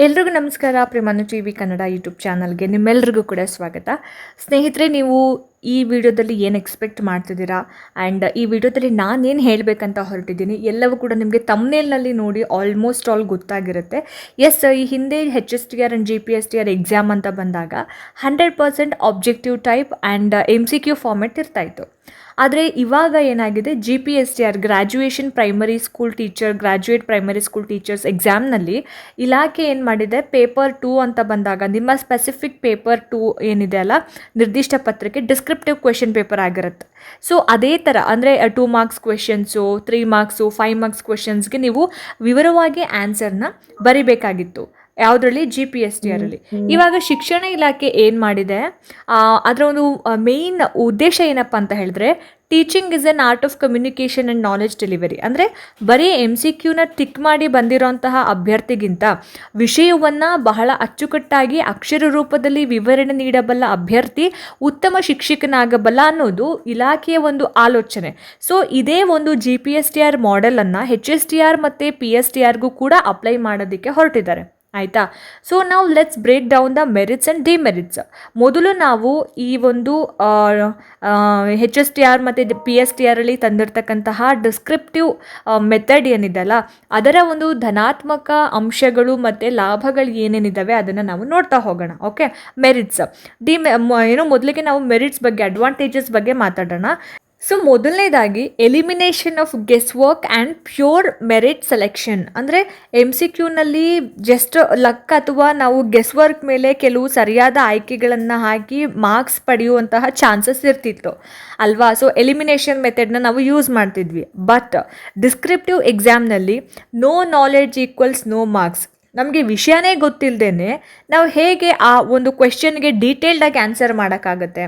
ಎಲ್ರಿಗೂ ನಮಸ್ಕಾರ. ಪ್ರೇಮಾನು TV Kannada YouTube ಚಾನಲ್ಗೆ ನಿಮ್ಮೆಲ್ರಿಗೂ ಕೂಡ ಸ್ವಾಗತ. ಸ್ನೇಹಿತರೆ, ನೀವು ಈ ವಿಡಿಯೋದಲ್ಲಿ ಏನು ಎಕ್ಸ್ಪೆಕ್ಟ್ ಮಾಡ್ತಿದ್ದೀರಾ ಆ್ಯಂಡ್ ಈ ವಿಡಿಯೋದಲ್ಲಿ ನಾನೇನು ಹೇಳಬೇಕಂತ ಹೊರಟಿದ್ದೀನಿ ಎಲ್ಲವೂ ಕೂಡ ನಿಮಗೆ ತಮ್ನೇಲ್ನಲ್ಲಿ ನೋಡಿ ಆಲ್ಮೋಸ್ಟ್ ಆಲ್ ಗೊತ್ತಾಗಿರುತ್ತೆ. ಎಸ್, ಈ ಹಿಂದೆ HSTR ಆ್ಯಂಡ್ GPSTR ಎಕ್ಸಾಮ್ ಅಂತ ಬಂದಾಗ 100% objective type and MCQ format ಇರ್ತಾಯಿತ್ತು. ಆದರೆ ಇವಾಗ ಏನಾಗಿದೆ, GPSTR graduation primary school teacher, graduate primary school teachers ಎಕ್ಸಾಮ್ನಲ್ಲಿ ಇಲಾಖೆ ಏನು ಮಾಡಿದೆ, ಪೇಪರ್ 2 ಅಂತ ಬಂದಾಗ ನಿಮ್ಮ ಸ್ಪೆಸಿಫಿಕ್ ಪೇಪರ್ 2 ಏನಿದೆ ಅಲ್ಲ, ನಿರ್ದಿಷ್ಟ ಪತ್ರಿಕೆ ಡಿಸ್ಕ್ರಿಪ್ಟಿವ್ ಕ್ವೆಶನ್ ಪೇಪರ್ ಆಗಿರುತ್ತೆ. ಸೊ ಅದೇ ಥರ ಅಂದರೆ 2 ಮಾರ್ಕ್ಸ್ ಕ್ವೆಶನ್ಸು, 3 ಮಾರ್ಕ್ಸು, 5 ಮಾರ್ಕ್ಸ್ ಕ್ವೆಶನ್ಸ್ಗೆ ನೀವು ವಿವರವಾಗಿ ಆನ್ಸರ್ನ ಬರಿಬೇಕಾಗಿತ್ತು. ಯಾವುದರಲ್ಲಿ? GPSTR ಅಲ್ಲಿ. ಇವಾಗ ಶಿಕ್ಷಣ ಇಲಾಖೆ ಏನು ಮಾಡಿದೆ, ಅದರ ಒಂದು ಮೇಯ್ನ್ ಉದ್ದೇಶ ಏನಪ್ಪ ಅಂತ ಹೇಳಿದ್ರೆ, teaching is an art of communication and knowledge delivery. ಅಂದರೆ ಬರೀ MCQನ ಟಿಕ್ ಮಾಡಿ ಬಂದಿರೋಂತಹ ಅಭ್ಯರ್ಥಿಗಿಂತ ವಿಷಯವನ್ನು ಬಹಳ ಅಚ್ಚುಕಟ್ಟಾಗಿ ಅಕ್ಷರ ರೂಪದಲ್ಲಿ ವಿವರಣೆ ನೀಡಬಲ್ಲ ಅಭ್ಯರ್ಥಿ ಉತ್ತಮ ಶಿಕ್ಷಕನಾಗಬಲ್ಲ ಅನ್ನೋದು ಇಲಾಖೆಯ ಒಂದು ಆಲೋಚನೆ. ಸೊ ಇದೇ ಒಂದು GPSTR ಮಾಡೆಲನ್ನು HSTR ಮತ್ತು PSTRಗೂ ಕೂಡ ಅಪ್ಲೈ ಮಾಡೋದಕ್ಕೆ ಹೊರಟಿದ್ದಾರೆ. ಆಯಿತಾ? ಸೊ ನಾವು let's break down the merits and demerits. ಮೊದಲು ನಾವು ಈ ಒಂದು HSTR ಮತ್ತು PSTR ಅಲ್ಲಿ ತಂದಿರತಕ್ಕಂತಹ ಡಿಸ್ಕ್ರಿಪ್ಟಿವ್ ಮೆಥಡ್ ಏನಿದೆಯಲ್ಲ, ಅದರ ಒಂದು ಧನಾತ್ಮಕ ಅಂಶಗಳು ಮತ್ತು ಲಾಭಗಳು ಏನೇನಿದ್ದಾವೆ ಅದನ್ನು ನಾವು ನೋಡ್ತಾ ಹೋಗೋಣ. ಓಕೆ, ಮೆರಿಟ್ಸ್ ಮೊದಲಿಗೆ ನಾವು ಮೆರಿಟ್ಸ್ ಬಗ್ಗೆ, ಅಡ್ವಾಂಟೇಜಸ್ ಬಗ್ಗೆ ಮಾತಾಡೋಣ. ಸೊ ಮೊದಲನೇದಾಗಿ elimination of guess work and pure merit selection. ಅಂದರೆ MCQನಲ್ಲಿ ಜಸ್ಟ್ ಲಕ್ ಅಥವಾ ನಾವು ಗೆಸ್ ವರ್ಕ್ ಮೇಲೆ ಕೆಲವು ಸರಿಯಾದ ಆಯ್ಕೆಗಳನ್ನು ಹಾಕಿ ಮಾರ್ಕ್ಸ್ ಪಡೆಯುವಂತಹ ಚಾನ್ಸಸ್ ಇರ್ತಿತ್ತು ಅಲ್ವಾ? ಸೊ ಎಲಿಮಿನೇಷನ್ ಮೆಥಡ್ನ ನಾವು ಯೂಸ್ ಮಾಡ್ತಿದ್ವಿ. ಬಟ್ ಡಿಸ್ಕ್ರಿಪ್ಟಿವ್ ಎಕ್ಸಾಮ್ನಲ್ಲಿ no knowledge equals no marks. ನಮಗೆ ವಿಷಯನೇ ಗೊತ್ತಿಲ್ಲದೇನೆ ನಾವು ಹೇಗೆ ಆ ಒಂದು ಕ್ವೆಶ್ಚನ್ಗೆ ಡೀಟೇಲ್ಡಾಗಿ ಆನ್ಸರ್ ಮಾಡೋಕ್ಕಾಗತ್ತೆ?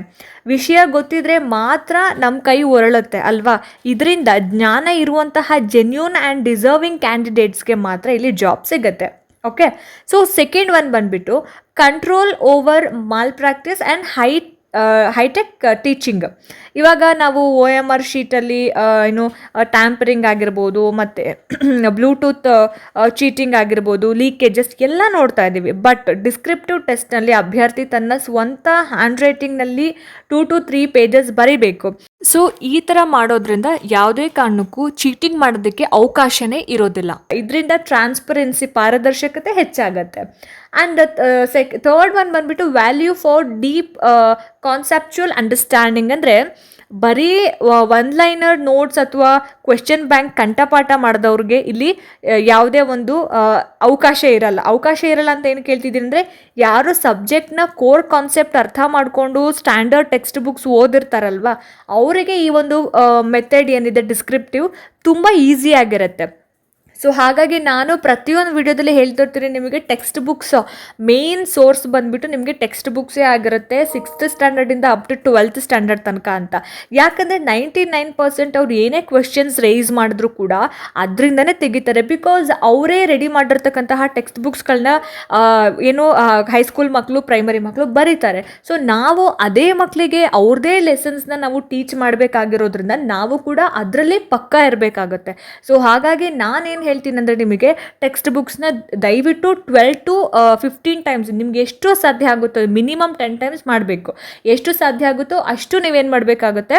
ವಿಷಯ ಗೊತ್ತಿದ್ರೆ ಮಾತ್ರ ನಮ್ಮ ಕೈ ಹೊರಳುತ್ತೆ ಅಲ್ವಾ? ಇದರಿಂದ ಜ್ಞಾನ ಇರುವಂತಹ ಜೆನ್ಯೂನ್ ಆ್ಯಂಡ್ ಡಿಸರ್ವಿಂಗ್ ಕ್ಯಾಂಡಿಡೇಟ್ಸ್ಗೆ ಮಾತ್ರ ಇಲ್ಲಿ ಜಾಬ್ ಸಿಗುತ್ತೆ. ಓಕೆ, ಸೊ ಸೆಕೆಂಡ್ ಒನ್ ಬಂದುಬಿಟ್ಟು control over malpractice and high tech teaching. ಇವಾಗ ನಾವು OMR ಶೀಟಲ್ಲಿ ಟ್ಯಾಂಪರಿಂಗ್ ಆಗಿರ್ಬೋದು, ಮತ್ತು ಬ್ಲೂಟೂತ್ ಚೀಟಿಂಗ್ ಆಗಿರ್ಬೋದು, ಲೀಕೇಜಸ್ ಎಲ್ಲ ನೋಡ್ತಾ ಇದ್ದೀವಿ. ಬಟ್ ಡಿಸ್ಕ್ರಿಪ್ಟಿವ್ ಟೆಸ್ಟ್ನಲ್ಲಿ ಅಭ್ಯರ್ಥಿ ತನ್ನ ಸ್ವಂತ ಹ್ಯಾಂಡ್ ರೈಟಿಂಗ್ನಲ್ಲಿ 2 to 3 ಪೇಜಸ್ ಬರೀಬೇಕು. ಸೊ ಈ ಥರ ಮಾಡೋದ್ರಿಂದ ಯಾವುದೇ ಕಾರಣಕ್ಕೂ ಚೀಟಿಂಗ್ ಮಾಡೋದಕ್ಕೆ ಅವಕಾಶನೇ ಇರೋದಿಲ್ಲ. ಇದರಿಂದ ಟ್ರಾನ್ಸ್ಪರೆನ್ಸಿ, ಪಾರದರ್ಶಕತೆ ಹೆಚ್ಚಾಗತ್ತೆ. ಆ್ಯಂಡ್ ಥರ್ಡ್ ಒನ್ ಬಂದುಬಿಟ್ಟು value for deep conceptual understanding. ಅಂದರೆ ಬರೀ ಒನ್ ಲೈನರ್ ನೋಟ್ಸ್ ಅಥವಾ ಕ್ವೆಶ್ಚನ್ ಬ್ಯಾಂಕ್ ಕಂಠಪಾಠ ಮಾಡಿದವ್ರಿಗೆ ಇಲ್ಲಿ ಯಾವುದೇ ಒಂದು ಅವಕಾಶ ಇರಲ್ಲ ಅಂತ ಏನು ಕೇಳ್ತಿದ್ದೀನಿ ಅಂದರೆ, ಯಾರು ಸಬ್ಜೆಕ್ಟ್ನ ಕೋರ್ ಕಾನ್ಸೆಪ್ಟ್ ಅರ್ಥ ಮಾಡಿಕೊಂಡು ಸ್ಟ್ಯಾಂಡರ್ಡ್ ಟೆಕ್ಸ್ಟ್ ಬುಕ್ಸ್ ಓದಿರ್ತಾರಲ್ವ, ಅವರಿಗೆ ಈ ಒಂದು ಮೆಥಡ್ ಏನಿದೆ ಡಿಸ್ಕ್ರಿಪ್ಟಿವ್ ತುಂಬ ಈಸಿಯಾಗಿರುತ್ತೆ. ಸೊ ಹಾಗಾಗಿ ನಾನು ಪ್ರತಿಯೊಂದು ವಿಡಿಯೋದಲ್ಲಿ ಹೇಳ್ತಿರ್ತೀನಿ ನಿಮಗೆ, ಟೆಕ್ಸ್ಟ್ ಬುಕ್ಸ್ ಮೇನ್ ಸೋರ್ಸ್ ಬಂದುಬಿಟ್ಟು ನಿಮಗೆ ಟೆಕ್ಸ್ಟ್ ಬುಕ್ಸೇ ಆಗಿರುತ್ತೆ, 6th ಸ್ಟ್ಯಾಂಡರ್ಡಿಂದ up to 12th standard ತನಕ ಅಂತ. ಯಾಕಂದರೆ 99% ಅವ್ರು ಏನೇ ಕ್ವೆಶ್ಚನ್ಸ್ ರೈಸ್ ಮಾಡಿದ್ರು ಕೂಡ ಅದರಿಂದನೇ ತೆಗಿತಾರೆ. ಬಿಕಾಸ್ ಅವರೇ ರೆಡಿ ಮಾಡಿರ್ತಕ್ಕಂತಹ ಟೆಕ್ಸ್ಟ್ ಬುಕ್ಸ್ಗಳನ್ನ ಹೈಸ್ಕೂಲ್ ಮಕ್ಕಳು, ಪ್ರೈಮರಿ ಮಕ್ಕಳು ಬರೀತಾರೆ. ಸೊ ನಾವು ಅದೇ ಮಕ್ಕಳಿಗೆ ಅವ್ರದ್ದೇ ಲೆಸನ್ಸ್ನ ನಾವು ಟೀಚ್ ಮಾಡಬೇಕಾಗಿರೋದ್ರಿಂದ ನಾವು ಕೂಡ ಅದರಲ್ಲಿ ಪಕ್ಕ ಇರಬೇಕಾಗುತ್ತೆ. ಸೊ ಹಾಗಾಗಿ ನಾನೇನು ಹೇಳ್ತೀನಿ ಅಂದರೆ, ನಿಮಗೆ ಟೆಕ್ಸ್ಟ್ ಬುಕ್ಸ್ನ ದಯವಿಟ್ಟು 12 to 15 ಟೈಮ್ಸ್, ನಿಮ್ಗೆ ಎಷ್ಟು ಸಾಧ್ಯ ಆಗುತ್ತೋ ಮಿನಿಮಮ್ 10 ಟೈಮ್ಸ್ ಮಾಡಬೇಕು. ಎಷ್ಟು ಸಾಧ್ಯ ಆಗುತ್ತೋ ಅಷ್ಟು ನೀವೇನು ಮಾಡಬೇಕಾಗುತ್ತೆ,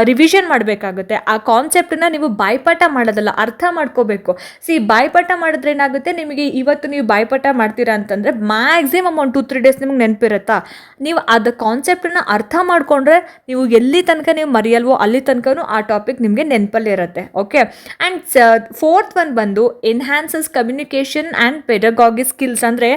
ರಿವಿಷನ್ ಮಾಡಬೇಕಾಗುತ್ತೆ. ಆ ಕಾನ್ಸೆಪ್ಟನ್ನ ನೀವು ಬಾಯ್ಪಾಠ ಮಾಡೋದಲ್ಲ, ಅರ್ಥ ಮಾಡ್ಕೋಬೇಕು. ಬಾಯ್ಪಾಠ ಮಾಡಿದ್ರೆ ಏನಾಗುತ್ತೆ, ನಿಮಗೆ ಇವತ್ತು ನೀವು ಬಾಯ್ಪಾಠ ಮಾಡ್ತೀರಾ ಅಂತಂದರೆ ಮ್ಯಾಕ್ಸಿಮಮ್ ಒಂದು 2-3 ಡೇಸ್ ನಿಮ್ಗೆ ನೆನಪಿರುತ್ತಾ? ನೀವು ಅದು ಕಾನ್ಸೆಪ್ಟನ್ನ ಅರ್ಥ ಮಾಡಿಕೊಂಡ್ರೆ ನೀವು ಎಲ್ಲಿ ತನಕ ನೀವು ಮರೆಯಲ್ವೋ ಅಲ್ಲಿ ತನಕ ಆ ಟಾಪಿಕ್ ನಿಮಗೆ ನೆನಪಲ್ಲಿ ಇರುತ್ತೆ. ಓಕೆ, ಆ್ಯಂಡ್ ಫೋರ್ತ್ ಒನ್ ಬಂದು ಎನ್ಹ್ಯಾನ್ಸಸ್ ಕಮ್ಯುನಿಕೇಷನ್ ಆ್ಯಂಡ್ ಪೆಡಗಾಗಿ ಸ್ಕಿಲ್ಸ್. ಅಂದರೆ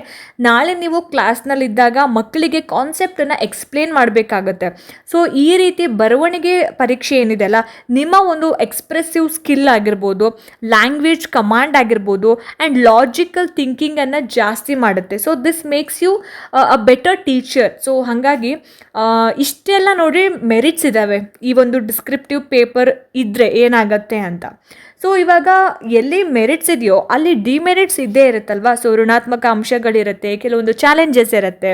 ನಾಳೆ ನೀವು ಕ್ಲಾಸ್ನಲ್ಲಿದ್ದಾಗ ಮಕ್ಕಳಿಗೆ ಕಾನ್ಸೆಪ್ಟನ್ನು ಎಕ್ಸ್ಪ್ಲೇನ್ ಮಾಡಬೇಕಾಗತ್ತೆ. ಸೊ ಈ ರೀತಿ ಬರವಣಿಗೆ ಪರೀಕ್ಷೆ ಏನಿದೆ ಅಲ್ಲ, ನಿಮ್ಮ ಒಂದು ಎಕ್ಸ್ಪ್ರೆಸಿವ್ ಸ್ಕಿಲ್ ಆಗಿರ್ಬೋದು, ಲ್ಯಾಂಗ್ವೇಜ್ ಕಮಾಂಡ್ ಆಗಿರ್ಬೋದು, ಆ್ಯಂಡ್ ಲಾಜಿಕಲ್ ಥಿಂಕಿಂಗನ್ನು ಜಾಸ್ತಿ ಮಾಡುತ್ತೆ. So this makes you a better teacher. So ಹಾಗಾಗಿ ಇಷ್ಟೆಲ್ಲ ನೋಡಿ ಮೆರಿಟ್ಸ್ ಇದ್ದಾವೆ ಈ ಒಂದು ಡಿಸ್ಕ್ರಿಪ್ಟಿವ್ ಪೇಪರ್ ಇದ್ದರೆ ಏನಾಗತ್ತೆ ಅಂತ. ಸೊ ಇವಾಗ ಎಲ್ಲಿ ಮೆರಿಟ್ಸ್ ಇದೆಯೋ ಅಲ್ಲಿ ಡಿಮೆರಿಟ್ಸ್ ಇದ್ದೇ ಇರುತ್ತಲ್ವ. ಸೊ ಋಣಾತ್ಮಕ ಅಂಶಗಳಿರುತ್ತೆ, ಕೆಲವೊಂದು ಚಾಲೆಂಜಸ್ ಇರುತ್ತೆ.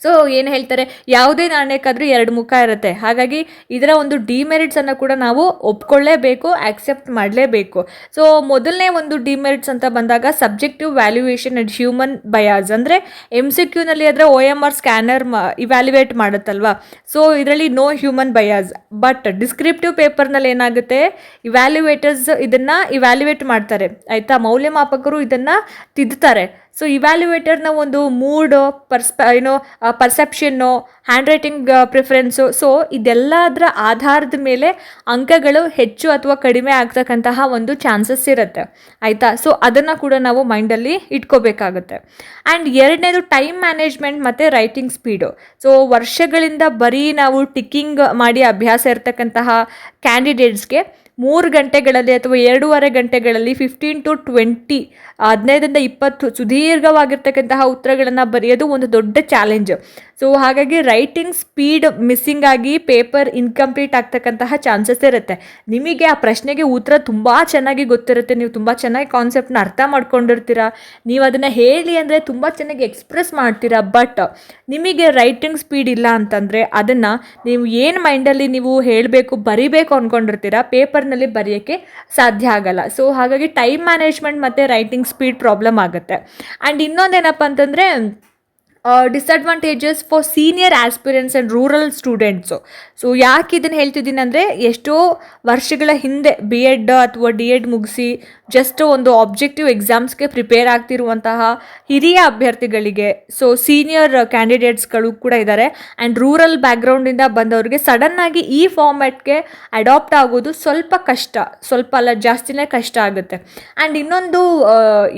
ಸೊ ಏನು ಹೇಳ್ತಾರೆ, ಯಾವುದೇ ನಾಣ್ಯಕ್ಕಾದರೂ ಎರಡು ಮುಖ ಇರುತ್ತೆ. ಹಾಗಾಗಿ ಇದರ ಒಂದು ಡಿಮೆರಿಟ್ಸನ್ನು ಕೂಡ ನಾವು ಒಪ್ಕೊಳ್ಳೇಬೇಕು, ಆಕ್ಸೆಪ್ಟ್ ಮಾಡಲೇಬೇಕು. ಸೊ ಮೊದಲನೇ ಒಂದು ಡಿಮೆರಿಟ್ಸ್ ಅಂತ ಬಂದಾಗ subjective valuation and human bias. ಅಂದರೆ MCQನಲ್ಲಿ ಆದರೆ OMR ಸ್ಕ್ಯಾನರ್ ಇವ್ಯಾಲ್ಯುವೇಟ್ ಮಾಡುತ್ತಲ್ವಾ, ಸೊ ಇದರಲ್ಲಿ no human bias. But descriptive ಪೇಪರ್ನಲ್ಲಿ ಏನಾಗುತ್ತೆ, ಇವ್ಯಾಲ್ಯುವೇಟರ್ಸ್ ಇದನ್ನು ಇವ್ಯಾಲ್ಯುವೇಟ್ ಮಾಡ್ತಾರೆ ಆಯಿತಾ, ಮೌಲ್ಯಮಾಪಕರು ಇದನ್ನು ತಿದ್ದುತ್ತಾರೆ. ಸೊ ಇವ್ಯಾಲ್ಯುವೇಟರ್ನ ಒಂದು ಮೂಡ್, ಪರ್ಸೆಪ್ಷನ್ನು, ಹ್ಯಾಂಡ್ ರೈಟಿಂಗ್ ಪ್ರಿಫರೆನ್ಸು, ಸೊ ಇದೆಲ್ಲದರ ಆಧಾರದ ಮೇಲೆ ಅಂಕಗಳು ಹೆಚ್ಚು ಅಥವಾ ಕಡಿಮೆ ಆಗ್ತಕ್ಕಂತಹ ಒಂದು ಚಾನ್ಸಸ್ ಇರುತ್ತೆ ಆಯಿತಾ. ಸೊ ಅದನ್ನು ಕೂಡ ನಾವು ಮೈಂಡಲ್ಲಿ ಇಟ್ಕೋಬೇಕಾಗುತ್ತೆ. ಆ್ಯಂಡ್ ಎರಡನೇದು ಟೈಮ್ ಮ್ಯಾನೇಜ್ಮೆಂಟ್ ಮತ್ತು ರೈಟಿಂಗ್ ಸ್ಪೀಡು. ಸೊ ವರ್ಷಗಳಿಂದ ಬರೀ ನಾವು ಟಿಕ್ಕಿಂಗ್ ಮಾಡಿ ಅಭ್ಯಾಸ ಇರತಕ್ಕಂತಹ ಕ್ಯಾಂಡಿಡೇಟ್ಸ್ಗೆ 3 ಗಂಟೆಗಳಲ್ಲಿ ಅಥವಾ 2.5 ಗಂಟೆಗಳಲ್ಲಿ 15 to 20 15 to 20 ಸುದೀರ್ಘವಾಗಿರ್ತಕ್ಕಂತಹ ಉತ್ತರಗಳನ್ನು ಬರೆಯೋದು ಒಂದು ದೊಡ್ಡ ಚಾಲೆಂಜ್. ಸೊ ಹಾಗಾಗಿ ರೈಟಿಂಗ್ ಸ್ಪೀಡ್ ಮಿಸ್ಸಿಂಗ್ ಆಗಿ ಪೇಪರ್ ಇನ್ಕಂಪ್ಲೀಟ್ ಆಗ್ತಕ್ಕಂತಹ ಚಾನ್ಸಸ್ ಇರುತ್ತೆ. ನಿಮಗೆ ಆ ಪ್ರಶ್ನೆಗೆ ಉತ್ತರ ತುಂಬ ಚೆನ್ನಾಗಿ ಗೊತ್ತಿರುತ್ತೆ, ನೀವು ತುಂಬ ಚೆನ್ನಾಗಿ ಕಾನ್ಸೆಪ್ಟ್ನ ಅರ್ಥ ಮಾಡ್ಕೊಂಡಿರ್ತೀರ, ನೀವು ಅದನ್ನು ಹೇಳಿ ಅಂದರೆ ತುಂಬ ಚೆನ್ನಾಗಿ ಎಕ್ಸ್ಪ್ರೆಸ್ ಮಾಡ್ತೀರಾ. ಬಟ್ ನಿಮಗೆ ರೈಟಿಂಗ್ ಸ್ಪೀಡ್ ಇಲ್ಲ ಅಂತಂದರೆ ಅದನ್ನು ನೀವು ಏನು ಮೈಂಡಲ್ಲಿ ನೀವು ಹೇಳಬೇಕು ಬರಿಬೇಕು ಅಂದ್ಕೊಂಡಿರ್ತೀರ, ಪೇಪರ್ನಲ್ಲಿ ಬರೆಯೋಕ್ಕೆ ಸಾಧ್ಯ ಆಗಲ್ಲ. ಸೊ ಹಾಗಾಗಿ ಟೈಮ್ ಮ್ಯಾನೇಜ್ಮೆಂಟ್ ಮತ್ತು ರೈಟಿಂಗ್ ಸ್ಪೀಡ್ ಪ್ರಾಬ್ಲಮ್ ಆಗುತ್ತೆ. ಆ್ಯಂಡ್ ಇನ್ನೊಂದೇನಪ್ಪ ಅಂತಂದರೆ disadvantages for senior aspirants and rural students. So ಯಾಕೆ ಇದನ್ನು ಹೇಳ್ತಿದ್ದೀನಿ ಅಂದರೆ, ಎಷ್ಟೋ ವರ್ಷಗಳ ಹಿಂದೆ BEd ಅಥವಾ DEd ಮುಗಿಸಿ ಜಸ್ಟ್ ಒಂದು ಆಬ್ಜೆಕ್ಟಿವ್ ಎಕ್ಸಾಮ್ಸ್ಗೆ ಪ್ರಿಪೇರ್ ಆಗ್ತಿರುವಂತಹ ಹಿರಿಯ ಅಭ್ಯರ್ಥಿಗಳಿಗೆ, ಸೊ ಸೀನಿಯರ್ ಕ್ಯಾಂಡಿಡೇಟ್ಸ್ಗಳು ಕೂಡ ಇದ್ದಾರೆ, ಆ್ಯಂಡ್ ರೂರಲ್ ಬ್ಯಾಕ್ಗ್ರೌಂಡಿಂದ ಬಂದವರಿಗೆ ಸಡನ್ನಾಗಿ ಈ ಫಾರ್ಮ್ಯಾಟ್ಗೆ ಅಡಾಪ್ಟ್ ಆಗೋದು ಸ್ವಲ್ಪ ಕಷ್ಟ, ಸ್ವಲ್ಪ ಅಲ್ಲ ಜಾಸ್ತಿನೇ ಕಷ್ಟ ಆಗುತ್ತೆ. ಆ್ಯಂಡ್ ಇನ್ನೊಂದು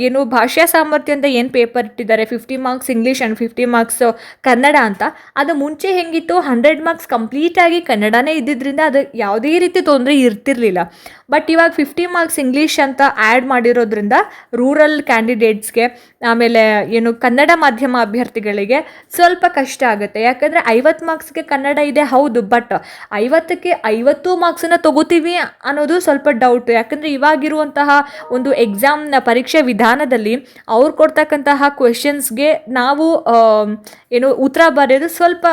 ಏನು ಭಾಷಾ ಸಾಮರ್ಥ್ಯ ಅಂತ ಏನು ಪೇಪರ್ ಇಟ್ಟಿದ್ದಾರೆ, 50 marks English and 50 marks Kannada ಅಂತ, ಅದು ಮುಂಚೆ ಹೆಂಗಿತ್ತು 100 ಮಾರ್ಕ್ಸ್ ಕಂಪ್ಲೀಟಾಗಿ ಕನ್ನಡನೇ ಇದ್ದಿದ್ದರಿಂದ ಅದು ಯಾವುದೇ ರೀತಿ ತೊಂದರೆ ಇರ್ತಿರ್ಲಿಲ್ಲ. ಬಟ್ ಇವಾಗ 50 ಮಾರ್ಕ್ಸ್ ಇಂಗ್ಲೀಷ್ ಅಂತ ಆ್ಯಡ್ ಮಾಡಿರೋದ್ರಿಂದ ರೂರಲ್ ಕ್ಯಾಂಡಿಡೇಟ್ಸ್ಗೆ, ಆಮೇಲೆ ಏನು ಕನ್ನಡ ಮಾಧ್ಯಮ ಅಭ್ಯರ್ಥಿಗಳಿಗೆ ಸ್ವಲ್ಪ ಕಷ್ಟ ಆಗುತ್ತೆ. ಯಾಕಂದರೆ 50 ಮಾರ್ಕ್ಸ್ಗೆ ಕನ್ನಡ ಇದೆ ಹೌದು, ಬಟ್ 50ಕ್ಕೆ 50 ಮಾರ್ಕ್ಸನ್ನು ತಗೋತೀವಿ ಅನ್ನೋದು ಸ್ವಲ್ಪ ಡೌಟು. ಯಾಕಂದರೆ ಇವಾಗಿರುವಂತಹ ಒಂದು ಎಕ್ಸಾಮ್ನ ಪರೀಕ್ಷೆ ವಿಧಾನದಲ್ಲಿ ಅವ್ರು ಕೊಡ್ತಕ್ಕಂತಹ ಕ್ವೆಶನ್ಸ್ಗೆ ನಾವು ಏನು ಉತ್ತರ ಬರೆಯೋದು ಸ್ವಲ್ಪ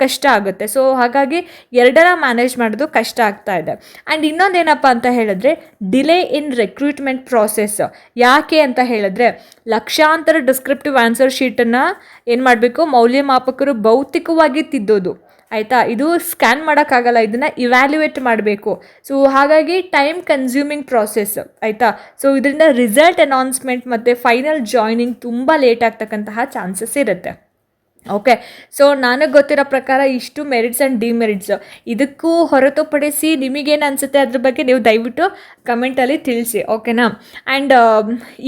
ಕಷ್ಟ ಆಗುತ್ತೆ. ಸೊ ಹಾಗಾಗಿ ಎರಡರ ಮ್ಯಾನೇಜ್ ಮಾಡೋದು ಕಷ್ಟ ಆಗ್ತಾ ಇದೆ. ಆ್ಯಂಡ್ ಇನ್ನೊಂದೇನಪ್ಪ ಅಂತ ಹೇಳಿದ್ರೆ ಡಿಲೇ ಇನ್ ರಿಕ್ರೂಟ್ಮೆಂಟ್ ಪ್ರಾಸೆಸ್. ಯಾಕೆ ಅಂತ ಹೇಳಿದ್ರೆ ಲಕ್ಷಾಂತರ ಡಿಸ್ಕ್ರಿಪ್ಟಿವ್ ಆನ್ಸರ್ ಶೀಟನ್ನು ಏನು ಮಾಡಬೇಕು, ಮೌಲ್ಯಮಾಪಕರು ಭೌತಿಕವಾಗಿ ತಿದ್ದೋದು ಆಯಿತಾ, ಇದು ಸ್ಕ್ಯಾನ್ ಮಾಡೋಕ್ಕಾಗಲ್ಲ, ಇದನ್ನು ಇವ್ಯಾಲ್ಯುವೇಟ್ ಮಾಡಬೇಕು. ಸೊ ಹಾಗಾಗಿ ಟೈಮ್ ಕನ್ಸ್ಯೂಮಿಂಗ್ ಪ್ರಾಸೆಸ್ ಆಯಿತಾ. ಸೊ ಇದರಿಂದ ರಿಸಲ್ಟ್ ಅನೌನ್ಸ್ಮೆಂಟ್ ಮತ್ತು ಫೈನಲ್ ಜಾಯ್ನಿಂಗ್ ತುಂಬ ಲೇಟ್ ಆಗ್ತಕ್ಕಂತಹ ಚಾನ್ಸಸ್ ಇರುತ್ತೆ. ಓಕೆ, ಸೊ ನನಗೆ ಗೊತ್ತಿರೋ ಪ್ರಕಾರ ಇಷ್ಟು ಮೆರಿಟ್ಸ್ ಆ್ಯಂಡ್ ಡಿಮೆರಿಟ್ಸ್. ಇದಕ್ಕೂ ಹೊರತುಪಡಿಸಿ ನಿಮಗೇನು ಅನಿಸುತ್ತೆ ಅದ್ರ ಬಗ್ಗೆ ನೀವು ದಯವಿಟ್ಟು ಕಮೆಂಟಲ್ಲಿ ತಿಳಿಸಿ, ಓಕೆನಾ. ಆ್ಯಂಡ್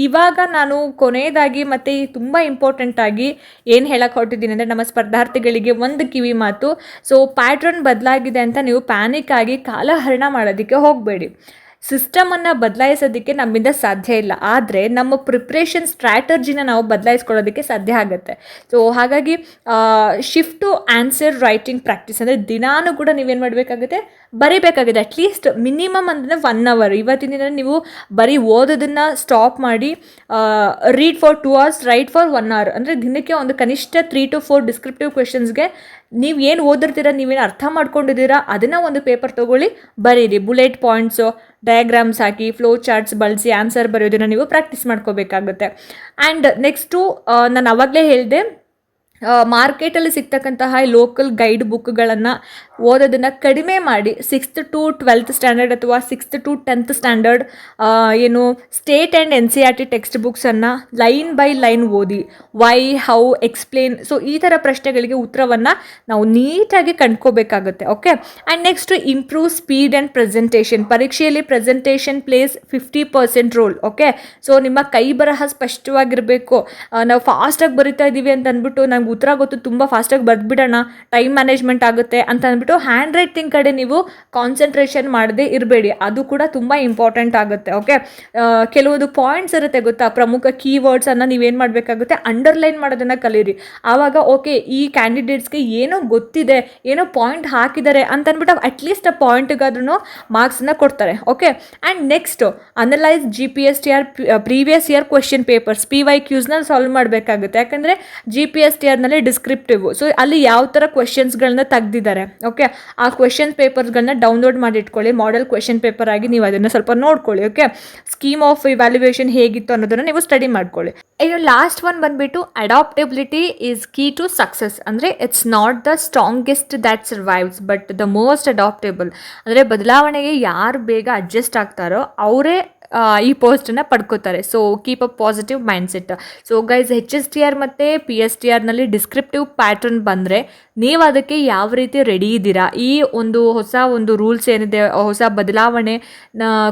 ಇವಾಗ ನಾನು ಕೊನೆಯದಾಗಿ ಮತ್ತು ತುಂಬ ಇಂಪಾರ್ಟೆಂಟಾಗಿ ಏನು ಹೇಳಕ್ಕೆ ಹೊರಟಿದ್ದೀನಿ ಅಂದರೆ, ನಮ್ಮ ಸ್ಪರ್ಧಾರ್ಥಿಗಳಿಗೆ ಒಂದು ಕಿವಿ ಮಾತು. ಸೊ ಪ್ಯಾಟ್ರನ್ ಬದಲಾಗಿದೆ ಅಂತ ನೀವು ಪ್ಯಾನಿಕ್ ಆಗಿ ಕಾಲಹರಣ ಮಾಡೋದಕ್ಕೆ ಹೋಗಬೇಡಿ. ಸಿಸ್ಟಮನ್ನು ಬದಲಾಯಿಸೋದಕ್ಕೆ ನಮ್ಮಿಂದ ಸಾಧ್ಯ ಇಲ್ಲ, ಆದರೆ ನಮ್ಮ ಪ್ರಿಪ್ರೇಷನ್ ಸ್ಟ್ರಾಟಜಿನ ನಾವು ಬದಲಾಯಿಸ್ಕೊಳ್ಳೋದಕ್ಕೆ ಸಾಧ್ಯ ಆಗುತ್ತೆ. ಸೊ ಹಾಗಾಗಿ shift to answer writing practice ಅಂದರೆ ದಿನಾನೂ ಕೂಡ ನೀವೇನು ಮಾಡಬೇಕಾಗುತ್ತೆ, ಬರೀಬೇಕಾಗಿದೆ. ಅಟ್ಲೀಸ್ಟ್ ಮಿನಿಮಮ್ ಅಂದರೆ 1 hour. ಇವತ್ತಿನ ದಿನ ನೀವು ಬರೀ ಓದೋದನ್ನು ಸ್ಟಾಪ್ ಮಾಡಿ read for 2 hours, right for 1 hour. ಅಂದರೆ ದಿನಕ್ಕೆ ಒಂದು ಕನಿಷ್ಠ 3 to 4 ಡಿಸ್ಕ್ರಿಪ್ಟಿವ್ ಕ್ವೆಶನ್ಸ್ಗೆ ನೀವು ಏನು ಓದಿರ್ತೀರ, ನೀವೇನು ಅರ್ಥ ಮಾಡ್ಕೊಂಡಿದ್ದೀರಾ ಅದನ್ನು ಒಂದು ಪೇಪರ್ ತೊಗೊಳ್ಳಿ, ಬರೀರಿ. ಬುಲೆಟ್ ಪಾಯಿಂಟ್ಸು, ಡಯಾಗ್ರಾಮ್ಸ್ ಹಾಕಿ, ಫ್ಲೋ ಚಾರ್ಟ್ಸ್ ಬಳಸಿ ಆನ್ಸರ್ ಬರೆಯೋದನ್ನು ನೀವು ಪ್ರಾಕ್ಟೀಸ್ ಮಾಡ್ಕೋಬೇಕಾಗುತ್ತೆ. ಆ್ಯಂಡ್ ನೆಕ್ಸ್ಟು ನಾನು ಆವಾಗಲೇ ಹೇಳಿದೆ, ಮಾರ್ಕೆಟಲ್ಲಿ ಸಿಗ್ತಕ್ಕಂತಹ ಲೋಕಲ್ ಗೈಡ್ ಬುಕ್ಗಳನ್ನು ಓದೋದನ್ನು ಕಡಿಮೆ ಮಾಡಿ 6th to 12th ಸ್ಟ್ಯಾಂಡರ್ಡ್ ಅಥವಾ 6th to 10th ಸ್ಟ್ಯಾಂಡರ್ಡ್ ಏನು ಸ್ಟೇಟ್ ಆ್ಯಂಡ್ NCERT ಟೆಕ್ಸ್ಟ್ ಬುಕ್ಸನ್ನು ಲೈನ್ ಬೈ ಲೈನ್ ಓದಿ. ವೈ, ಹೌ, ಎಕ್ಸ್ಪ್ಲೇನ್, ಸೊ ಈ ಥರ ಪ್ರಶ್ನೆಗಳಿಗೆ ಉತ್ತರವನ್ನು ನಾವು ನೀಟಾಗಿ ಕಂಡ್ಕೋಬೇಕಾಗುತ್ತೆ. Okay, and next improve speed and presentation. ಪರೀಕ್ಷೆಯಲ್ಲಿ presentation plays 50% role. Okay, so ನಿಮ್ಮ ಕೈ ಬರಹ ಸ್ಪಷ್ಟವಾಗಿರಬೇಕು. ನಾವು ಫಾಸ್ಟಾಗಿ ಬರಿತಾ ಇದ್ದೀವಿ ಅಂತ ಅಂದ್ಬಿಟ್ಟು ನಂಗೆ ಉತ್ತರ ಗೊತ್ತು ತುಂಬ ಫಾಸ್ಟಾಗಿ ಬರೆದ್ಬಿಡೋಣ, ಟೈಮ್ ಮ್ಯಾನೇಜ್ಮೆಂಟ್ ಆಗುತ್ತೆ ಅಂತ ಅಂದ್ಬಿಟ್ಟು ಬಟ್ ಹ್ಯಾಂಡ್ ರೈಟಿಂಗ್ ಕಡೆ ನೀವು ಕಾನ್ಸಂಟ್ರೇಷನ್ ಮಾಡದೇ ಇರಬೇಡಿ, ಅದು ಕೂಡ ತುಂಬ ಇಂಪಾರ್ಟೆಂಟ್ ಆಗುತ್ತೆ. ಓಕೆ, ಕೆಲವೊಂದು ಪಾಯಿಂಟ್ಸ್ ಇರುತ್ತೆ ಗೊತ್ತಾ, ಪ್ರಮುಖ ಕೀವರ್ಡ್ಸನ್ನು ನೀವೇನು ಮಾಡಬೇಕಾಗುತ್ತೆ, ಅಂಡರ್ಲೈನ್ ಮಾಡೋದನ್ನು ಕಲೀರಿ. ಆವಾಗ ಓಕೆ, ಈ ಕ್ಯಾಂಡಿಡೇಟ್ಸ್ಗೆ ಏನೋ ಗೊತ್ತಿದೆ, ಏನೋ ಪಾಯಿಂಟ್ ಹಾಕಿದ್ದಾರೆ ಅಂತ ಅಂದ್ಬಿಟ್ಟು ಅಟ್ಲೀಸ್ಟ್ ಆ ಪಾಯಿಂಟ್ಗಾದ್ರೂ ಮಾರ್ಕ್ಸನ್ನ ಕೊಡ್ತಾರೆ. Okay, and next analyse GPSTR previous year question papers PYQsನ ಸಾಲ್ವ್ ಮಾಡಬೇಕಾಗುತ್ತೆ. ಯಾಕಂದರೆ GPSTRನಲ್ಲಿ ಡಿಸ್ಕ್ರಿಪ್ಟಿವ್, ಸೊ ಅಲ್ಲಿ ಯಾವ ಥರ ಕ್ವೆಶನ್ಸ್ಗಳನ್ನ ತೆಗ್ದಿದ್ದಾರೆ. ಓಕೆ, ಆ ಕ್ವೆಶನ್ ಪೇಪರ್ಸ್ಗಳನ್ನ ಡೌನ್ಲೋಡ್ ಮಾಡಿ ಇಟ್ಕೊಳ್ಳಿ, ಮಾಡೆಲ್ ಕ್ವೆಶನ್ ಪೇಪರ್ ಆಗಿ ನೀವು ಅದನ್ನು ಸ್ವಲ್ಪ ನೋಡ್ಕೊಳ್ಳಿ. ಓಕೆ, ಸ್ಕೀಮ್ ಆಫ್ ಇವ್ಯಾಲ್ಯುಯೇಷನ್ ಹೇಗಿತ್ತು ಅನ್ನೋದನ್ನು ನೀವು ಸ್ಟಡಿ ಮಾಡ್ಕೊಳ್ಳಿ. ಇನ್ನು ಲಾಸ್ಟ್ ಒನ್ ಬಂದುಬಿಟ್ಟು adaptability is key to success. ಅಂದರೆ it's not the strongest that survives but the most adaptable. ಅಂದರೆ ಬದಲಾವಣೆಗೆ ಯಾರು ಬೇಗ ಅಡ್ಜಸ್ಟ್ ಆಗ್ತಾರೋ ಅವರೇ ಈ ಪೋಸ್ಟನ್ನು ಪಡ್ಕೋತಾರೆ. So keep a positive mindset. So guys, HSTR ಮತ್ತು PSTRನಲ್ಲಿ ಡಿಸ್ಕ್ರಿಪ್ಟಿವ್ ಪ್ಯಾಟರ್ನ್ ಬಂದರೆ ನೀವು ಅದಕ್ಕೆ ಯಾವ ರೀತಿ ರೆಡಿ ಇದ್ದೀರಾ, ಈ ಹೊಸ ರೂಲ್ಸ್ ಏನಿದೆ, ಹೊಸ ಬದಲಾವಣೆ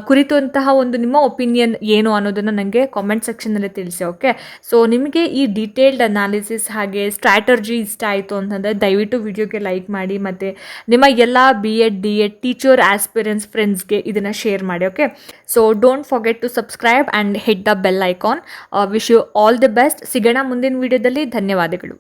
ಕುರಿತಂತಹ ನಿಮ್ಮ ಒಪಿನಿಯನ್ ಏನು ಅನ್ನೋದನ್ನು ನನಗೆ ಕಾಮೆಂಟ್ ಸೆಕ್ಷನಲ್ಲಿ ತಿಳಿಸಿ. ಓಕೆ, ಸೊ ನಿಮಗೆ ಈ ಡೀಟೇಲ್ಡ್ ಅನಾಲಿಸಿಸ್ ಹಾಗೆ ಸ್ಟ್ರಾಟರ್ಜಿ ಇಷ್ಟ ಆಯಿತು ಅಂತಂದರೆ ದಯವಿಟ್ಟು ವಿಡಿಯೋಗೆ ಲೈಕ್ ಮಾಡಿ, ಮತ್ತು ನಿಮ್ಮ ಎಲ್ಲ BEd DEd ಟೀಚರ್ ಆಸ್ಪಿರೆಂಟ್ಸ್ ಫ್ರೆಂಡ್ಸ್ಗೆ ಇದನ್ನು ಶೇರ್ ಮಾಡಿ. Okay, so don't forget to subscribe and hit the bell icon. Wish you all the best. ಸಿಗೋಣ ಮುಂದಿನ ವಿಡಿಯೋದಲ್ಲಿ. ಧನ್ಯವಾದಗಳು.